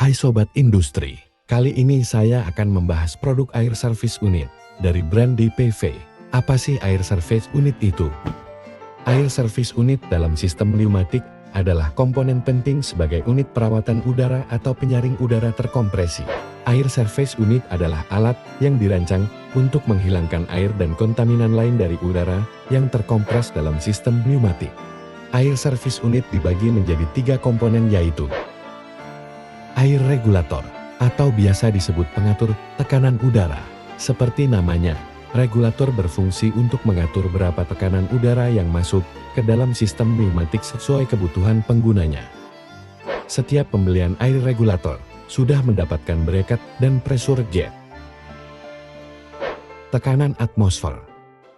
Hai Sobat Industri, kali ini saya akan membahas produk air service unit dari brand DPV. Apa sih air service unit itu? Air service unit dalam sistem pneumatik adalah komponen penting sebagai unit perawatan udara atau penyaring udara terkompresi. Air service unit adalah alat yang dirancang untuk menghilangkan air dan kontaminan lain dari udara yang terkompres dalam sistem pneumatik. Air service unit dibagi menjadi 3 komponen, yaitu air regulator, atau biasa disebut pengatur tekanan udara. Seperti namanya, regulator berfungsi untuk mengatur berapa tekanan udara yang masuk ke dalam sistem pneumatik sesuai kebutuhan penggunanya. Setiap pembelian air regulator sudah mendapatkan bracket dan pressure jet. Tekanan atmosfer.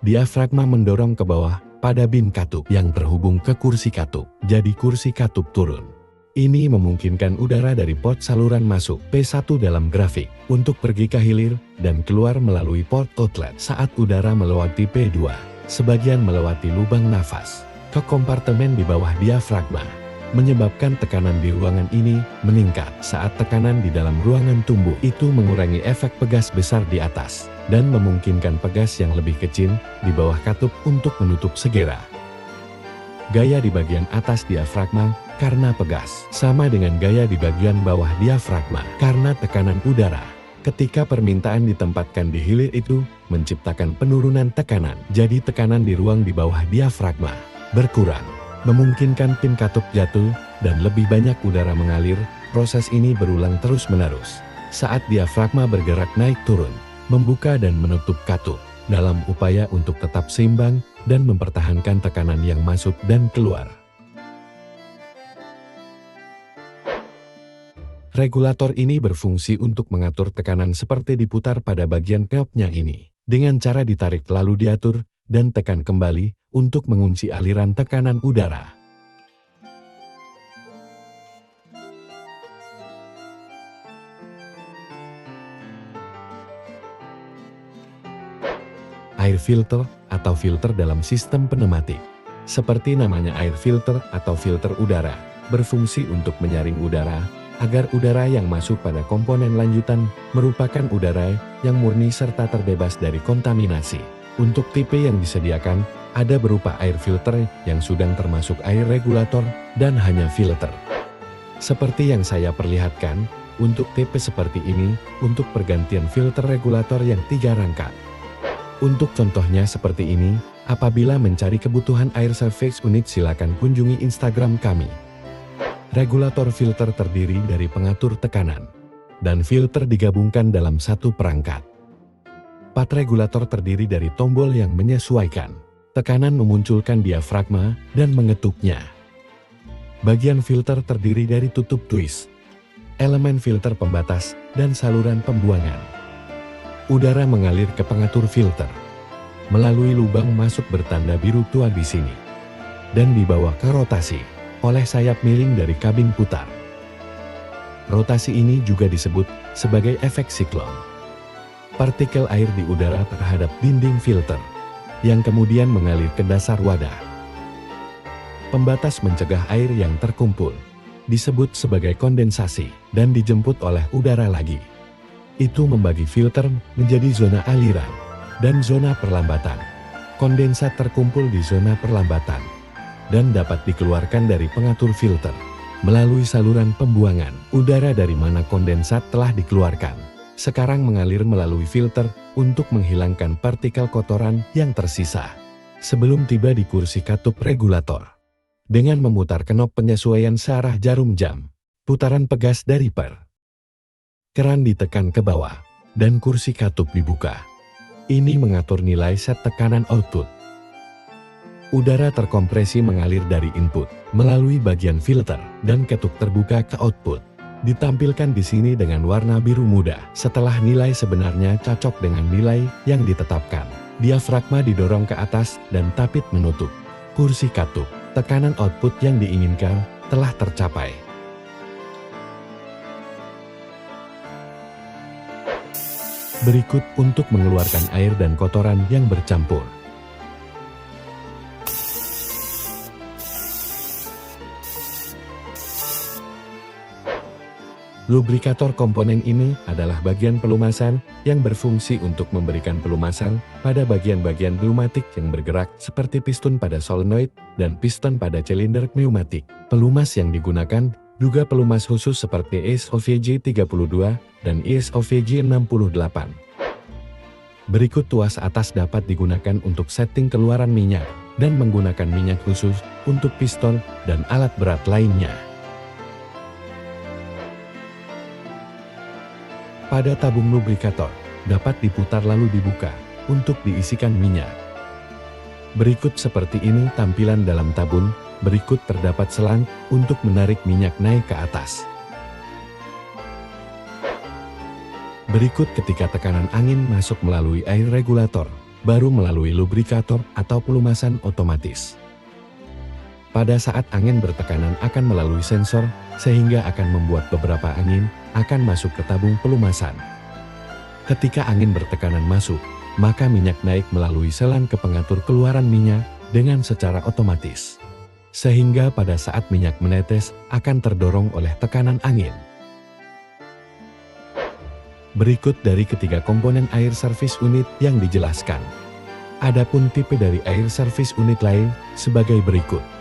Diafragma mendorong ke bawah pada bin katup yang terhubung ke kursi katup, jadi kursi katup turun. Ini memungkinkan udara dari port saluran masuk P1 dalam grafik untuk pergi ke hilir dan keluar melalui port outlet saat udara melewati P2. Sebagian melewati lubang nafas ke kompartemen di bawah diafragma, menyebabkan tekanan di ruangan ini meningkat saat tekanan di dalam ruangan tumbuh. Itu mengurangi efek pegas besar di atas dan memungkinkan pegas yang lebih kecil di bawah katup untuk menutup segera. Gaya di bagian atas diafragma karena pegas, sama dengan gaya di bagian bawah diafragma karena tekanan udara. Ketika permintaan ditempatkan di hilir itu menciptakan penurunan tekanan, jadi tekanan di ruang di bawah diafragma berkurang, memungkinkan pin katup jatuh dan lebih banyak udara mengalir. Proses ini berulang terus-menerus saat diafragma bergerak naik turun, membuka dan menutup katup dalam upaya untuk tetap seimbang dan mempertahankan tekanan yang masuk dan keluar. Regulator ini berfungsi untuk mengatur tekanan seperti diputar pada bagian knob-nya ini. Dengan cara ditarik lalu diatur dan tekan kembali untuk mengunci aliran tekanan udara. Air filter atau filter dalam sistem pneumatik. Seperti namanya, air filter atau filter udara berfungsi untuk menyaring udara agar udara yang masuk pada komponen lanjutan merupakan udara yang murni serta terbebas dari kontaminasi. Untuk tipe yang disediakan ada berupa air filter yang sudah termasuk air regulator dan hanya filter. Seperti yang saya perlihatkan, untuk tipe seperti ini untuk pergantian filter regulator yang 3 rangka. Untuk contohnya seperti ini, apabila mencari kebutuhan air service unit silakan kunjungi Instagram kami. Regulator filter terdiri dari pengatur tekanan dan filter digabungkan dalam satu perangkat. Part regulator terdiri dari tombol yang menyesuaikan tekanan, memunculkan diafragma dan mengetuknya. Bagian filter terdiri dari tutup twist, elemen filter pembatas dan saluran pembuangan. Udara mengalir ke pengatur filter melalui lubang masuk bertanda biru tua di sini dan dibawa ke rotasi oleh sayap miring dari kabin putar. Rotasi ini juga disebut sebagai efek siklon. Partikel air di udara terhadap dinding filter yang kemudian mengalir ke dasar wadah. Pembatas mencegah air yang terkumpul disebut sebagai kondensasi dan dijemput oleh udara lagi. Itu membagi filter menjadi zona aliran dan zona perlambatan. Kondensat terkumpul di zona perlambatan dan dapat dikeluarkan dari pengatur filter melalui saluran pembuangan. Udara dari mana kondensat telah dikeluarkan sekarang mengalir melalui filter untuk menghilangkan partikel kotoran yang tersisa sebelum tiba di kursi katup regulator. Dengan memutar knob penyesuaian searah jarum jam, putaran pegas dari keran ditekan ke bawah dan kursi katup dibuka. Ini mengatur nilai set tekanan output. Udara terkompresi mengalir dari input melalui bagian filter dan ketuk terbuka ke output. Ditampilkan di sini dengan warna biru muda. Setelah nilai sebenarnya cocok dengan nilai yang ditetapkan, diafragma didorong ke atas dan tapit menutup kursi katup. Tekanan output yang diinginkan telah tercapai. Berikut untuk mengeluarkan air dan kotoran yang bercampur. Lubrikator komponen ini adalah bagian pelumasan yang berfungsi untuk memberikan pelumasan pada bagian-bagian pneumatik yang bergerak seperti piston pada solenoid dan piston pada silinder pneumatik. Pelumas yang digunakan juga pelumas khusus seperti ISOVG 32 dan ISOVG 68. Berikut tuas atas dapat digunakan untuk setting keluaran minyak dan menggunakan minyak khusus untuk piston dan alat berat lainnya. Pada tabung lubrikator, dapat diputar lalu dibuka untuk diisikan minyak. Berikut seperti ini tampilan dalam tabung, berikut terdapat selang untuk menarik minyak naik ke atas. Berikut ketika tekanan angin masuk melalui air regulator, baru melalui lubrikator atau pelumasan otomatis. Pada saat angin bertekanan akan melalui sensor, sehingga akan membuat beberapa angin akan masuk ke tabung pelumasan. Ketika angin bertekanan masuk, maka minyak naik melalui selang ke pengatur keluaran minyak dengan secara otomatis. Sehingga pada saat minyak menetes akan terdorong oleh tekanan angin. Berikut dari ketiga komponen air service unit yang dijelaskan. Adapun tipe dari air service unit lain sebagai berikut.